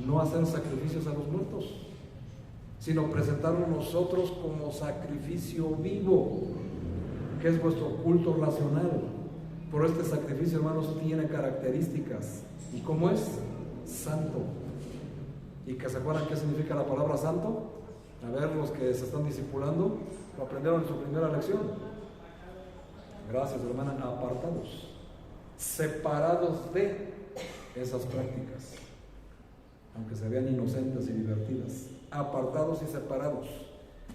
No hacer sacrificios a los muertos, sino presentarnos nosotros como sacrificio vivo, que es vuestro culto racional. Por este sacrificio, hermanos, tiene características. ¿Y cómo es? Santo. ¿Y que se acuerdan qué significa la palabra santo? A ver, los que se están discipulando, lo aprendieron en su primera lección. Gracias, hermana. Apartados, separados de esas prácticas, aunque se vean inocentes y divertidas. Apartados y separados.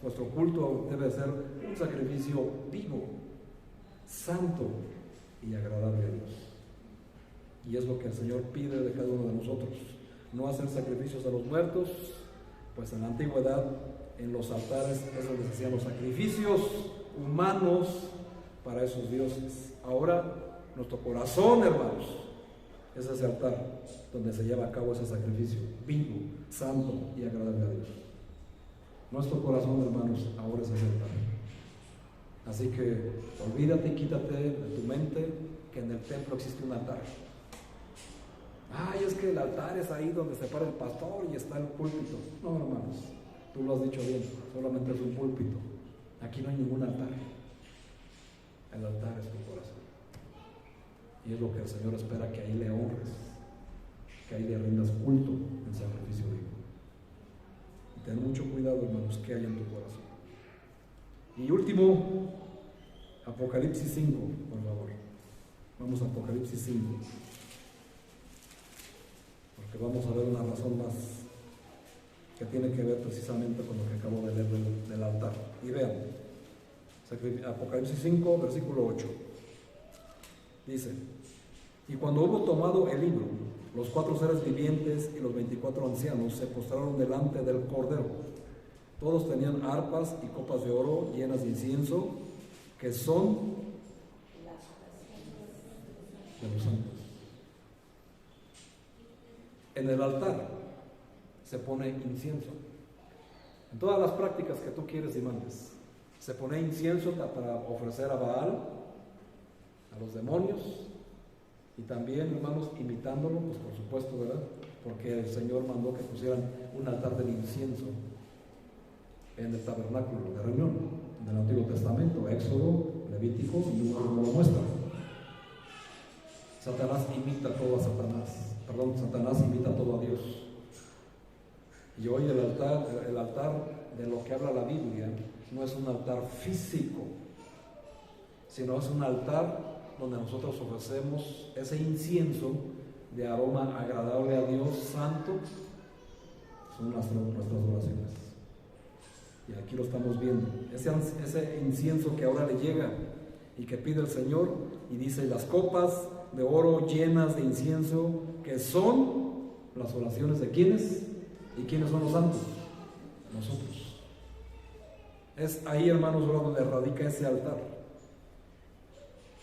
Vuestro culto debe ser un sacrificio vivo, santo y agradable a Dios. Y es lo que el Señor pide de cada uno de nosotros. No hacer sacrificios a los muertos, pues en la antigüedad, en los altares, es donde se hacían los sacrificios humanos para esos dioses. Ahora, nuestro corazón, hermanos, es ese altar donde se lleva a cabo ese sacrificio vivo, santo y agradable a Dios. Nuestro corazón, hermanos, ahora es ese altar. Así que olvídate y quítate de tu mente que en el templo existe un altar. Ay, es que el altar es ahí donde se para el pastor y está el púlpito. No, hermanos, tú lo has dicho bien, solamente es un púlpito. Aquí no hay ningún altar. El altar es tu corazón. Y es lo que el Señor espera, que ahí le honres, que ahí le rindas culto en sacrificio vivo. Y ten mucho cuidado, hermanos, que hay en tu corazón. Y último, Apocalipsis 5, por favor. Vamos a Apocalipsis 5. Porque vamos a ver una razón más que tiene que ver precisamente con lo que acabo de leer del altar. Y vean, Apocalipsis 5, versículo 8. Dice: y cuando hubo tomado el libro, los 4 seres vivientes y los 24 ancianos se postraron delante del Cordero. Todos tenían arpas y copas de oro llenas de incienso, que son de los santos. En el altar se pone incienso. En todas las prácticas que tú quieres y mandes, se pone incienso para ofrecer a Baal, a los demonios, y también, hermanos, imitándolo, pues por supuesto, ¿verdad? Porque el Señor mandó que pusieran un altar del incienso en el tabernáculo de reunión del Antiguo Testamento, Éxodo, Levítico y Número lo muestra. Satanás imita todo a Satanás imita todo a Dios. Y hoy el altar de lo que habla la Biblia no es un altar físico, sino es un altar donde nosotros ofrecemos ese incienso de aroma agradable a Dios santo, son nuestras oraciones. Y aquí lo estamos viendo, ese incienso que ahora le llega y que pide el Señor, y dice: las copas de oro llenas de incienso, que son las oraciones de ¿quiénes? ¿Y quiénes son los santos? Nosotros. Es ahí, hermanos, donde radica ese altar.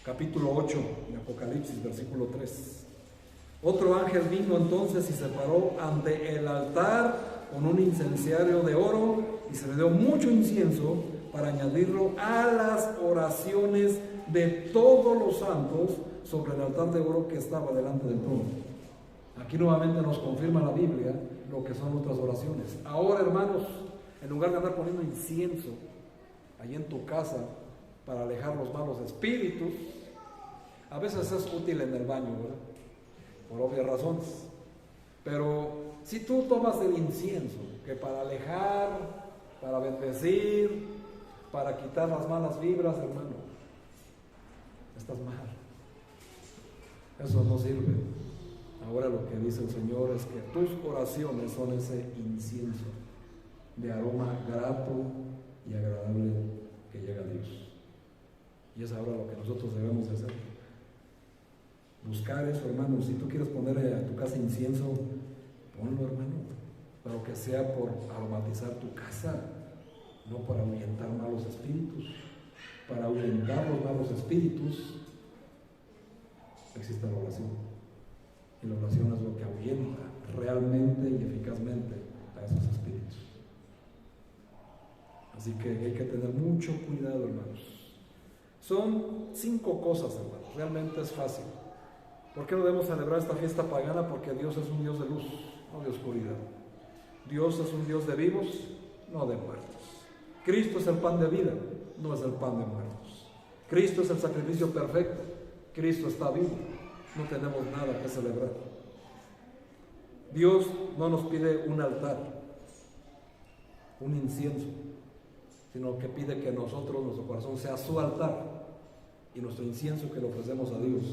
Capítulo 8 de Apocalipsis, versículo 3. Otro ángel vino entonces y se paró ante el altar con un incenciario de oro, y se le dio mucho incienso para añadirlo a las oraciones de todos los santos sobre el altar de oro que estaba delante del trono. Aquí nuevamente nos confirma la Biblia lo que son nuestras oraciones. Ahora, hermanos, en lugar de andar poniendo incienso allí en tu casa para alejar los malos espíritus, a veces es útil en el baño, ¿verdad? Por obvias razones. Pero si tú tomas el incienso, que para alejar, para bendecir, para quitar las malas vibras, hermano, estás mal. Eso no sirve. Ahora lo que dice el Señor es que tus oraciones son ese incienso de aroma grato y agradable que llega a Dios. Y es ahora lo que nosotros debemos de hacer. Buscar eso, hermano. Si tú quieres poner a tu casa incienso, ponlo, hermano, pero que sea por aromatizar tu casa, no para ahuyentar malos espíritus. Para ahuyentar los malos espíritus existe la oración, y la oración es lo que ahuyenta realmente y eficazmente a esos espíritus. Así que hay que tener mucho cuidado, hermanos. Son 5 cosas, hermanos. Realmente es fácil. ¿Por qué no debemos celebrar esta fiesta pagana? Porque Dios es un Dios de luz, no de oscuridad. Dios es un Dios de vivos, no de muertos. Cristo es el pan de vida, no es el pan de muertos. Cristo es el sacrificio perfecto. Cristo está vivo. No tenemos nada que celebrar. Dios no nos pide un altar, un incienso, sino que pide que nosotros, nuestro corazón sea su altar, y nuestro incienso que le ofrecemos a Dios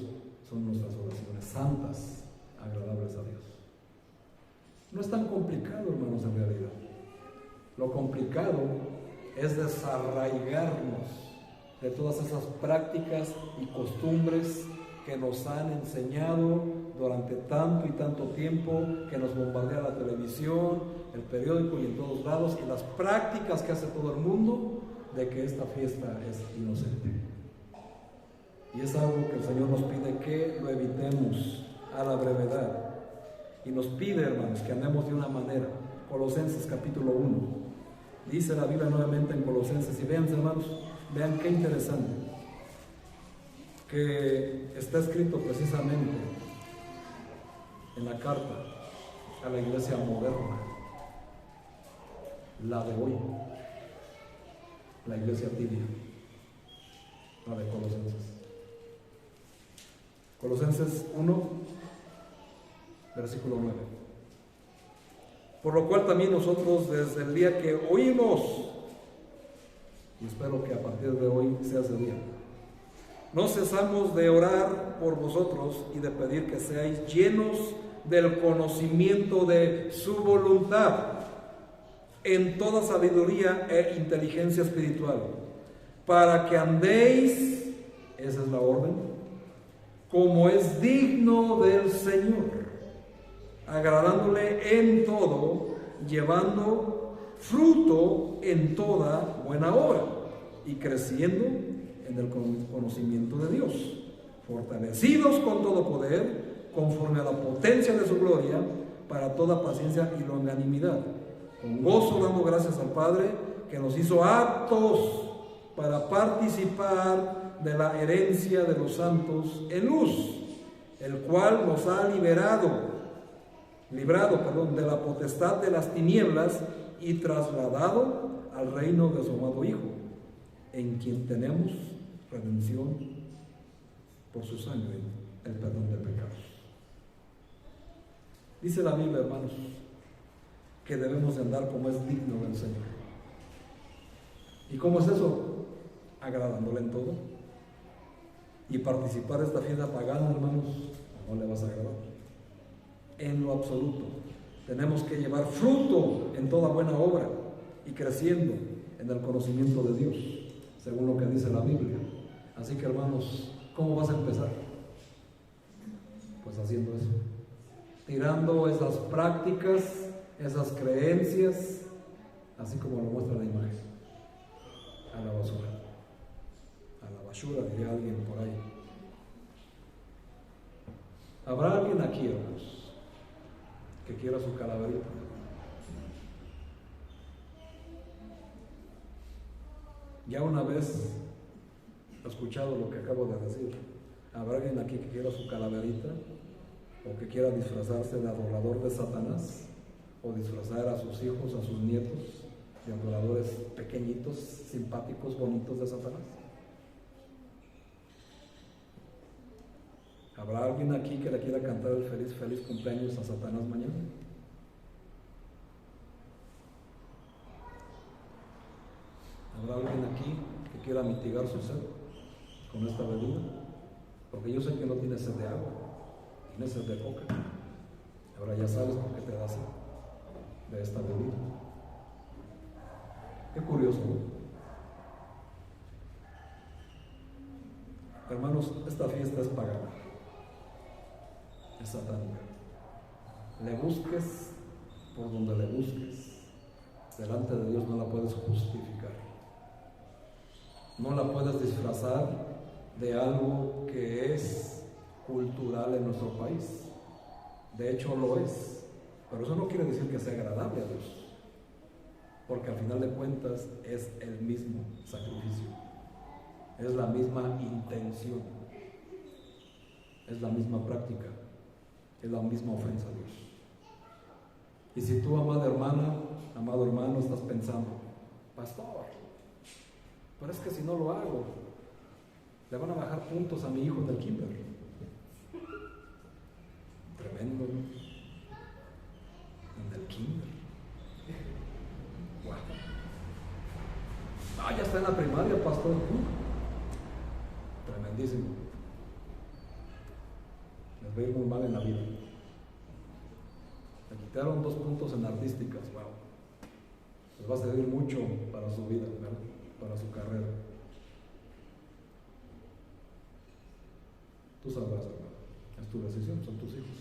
son nuestras oraciones santas, agradables a Dios. No es tan complicado, hermanos, en realidad. Lo complicado es desarraigarnos de todas esas prácticas y costumbres que nos han enseñado durante tanto y tanto tiempo, que nos bombardea la televisión, el periódico y en todos lados, y las prácticas que hace todo el mundo de que esta fiesta es inocente. Y es algo que el Señor nos pide que lo evitemos a la brevedad. Y nos pide, hermanos, que andemos de una manera. Colosenses capítulo 1. Dice la Biblia nuevamente en Colosenses, y vean, hermanos, vean qué interesante, que está escrito precisamente en la carta a la iglesia moderna, la de hoy, la iglesia tibia, la de Colosenses. Colosenses 1, versículo 9. Por lo cual también nosotros, desde el día que oímos, y espero que a partir de hoy sea ese día, no cesamos de orar por vosotros y de pedir que seáis llenos del conocimiento de su voluntad, en toda sabiduría e inteligencia espiritual, para que andéis, esa es la orden, como es digno del Señor, agradándole en todo, llevando fruto en toda buena obra y creciendo en el conocimiento de Dios, fortalecidos con todo poder, conforme a la potencia de su gloria, para toda paciencia y longanimidad, con gozo dando gracias al Padre, que nos hizo aptos para participar de la herencia de los santos en luz, el cual nos ha librado de la potestad de las tinieblas y trasladado al reino de su amado Hijo, en quien tenemos redención por su sangre, el perdón de pecados. Dice la Biblia, hermanos, que debemos de andar como es digno del Señor. ¿Y cómo es eso? Agradándole en todo. Y participar de esta fiesta pagana, hermanos, no le vas a agradar. En lo absoluto. Tenemos que llevar fruto en toda buena obra y creciendo en el conocimiento de Dios, según lo que dice la Biblia. Así que, hermanos, ¿cómo vas a empezar? Pues haciendo eso. Tirando esas prácticas, esas creencias, así como lo muestra la imagen, a la basura. A la basura, diría alguien por ahí. ¿Habrá alguien aquí, hermanos, que quiera su calaverita? Ya una vez escuchado lo que acabo de decir, ¿habrá alguien aquí que quiera su calaverita? ¿O que quiera disfrazarse de adorador de Satanás? ¿O disfrazar a sus hijos, a sus nietos, de adoradores pequeñitos, simpáticos, bonitos de Satanás? ¿Habrá alguien aquí que le quiera cantar el feliz, feliz cumpleaños a Satanás mañana? ¿Habrá alguien aquí que quiera mitigar su sed con esta bebida? Porque yo sé que no tiene sed de agua, tiene sed de coca. Ahora ya sabes por qué te da sed de esta bebida. Qué curioso, ¿no? Hermanos, esta fiesta es pagana, es satánica. Le busques por donde le busques, delante de Dios no la puedes justificar. No la puedes disfrazar de algo que es cultural en nuestro país. De hecho lo es, pero eso no quiere decir que sea agradable a Dios, porque al final de cuentas es el mismo sacrificio, es la misma intención, es la misma práctica, es la misma ofensa a Dios. Y si tú, amada hermana, amado hermano, estás pensando, pastor, pero es que si no lo hago, le van a bajar puntos a mi hijo en el kinder. Tremendo, ¿no? En el kinder. Wow. Ah, ya está en la primaria, pastor. Tremendísimo. Les va a ir muy mal en la vida. Le quitaron 2 puntos en artísticas, wow. Les va a servir mucho para su vida, ¿verdad? Para su carrera. Tú sabrás, hermano. Es tu decisión, son tus hijos,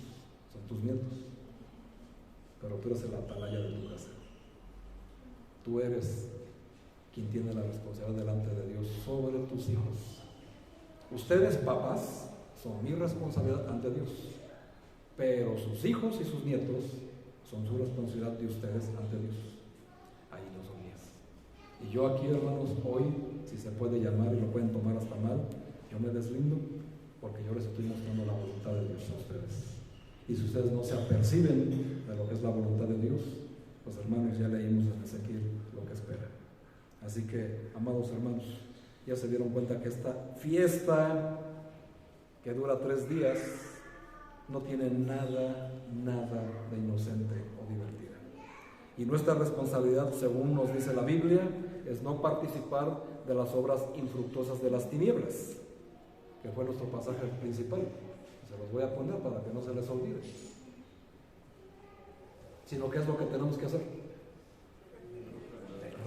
son tus nietos. Pero tú eres el atalaya de tu casa. Tú eres quien tiene la responsabilidad delante de Dios sobre tus hijos. Ustedes, papás, son mi responsabilidad ante Dios. Pero sus hijos y sus nietos son su responsabilidad de ustedes ante Dios. Ahí no son mías. Y yo aquí, hermanos, hoy, si se puede llamar y lo pueden tomar hasta mal, yo me deslindo porque yo les estoy mostrando la voluntad de Dios a ustedes. Y si ustedes no se aperciben de lo que es la voluntad de Dios, pues hermanos, ya leímos en Ezequiel lo que espera. Así que, amados hermanos, ya se dieron cuenta que esta fiesta que dura 3 días no tiene nada de inocente o divertida. Y nuestra responsabilidad, según nos dice la Biblia, es no participar de las obras infructuosas de las tinieblas, que fue nuestro pasaje principal. Se los voy a poner para que no se les olvide. Sino que es lo que tenemos que hacer: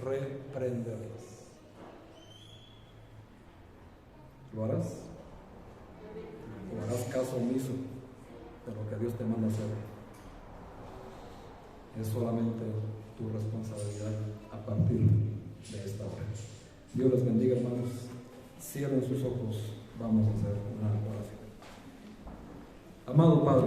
reprenderlas. ¿Lo harás? ¿O harás caso omiso de lo que Dios te manda hacer? Es solamente tu responsabilidad a partir de esta hora. Dios les bendiga, hermanos. Cierren sus ojos. Vamos a hacer una oración. Amado Padre,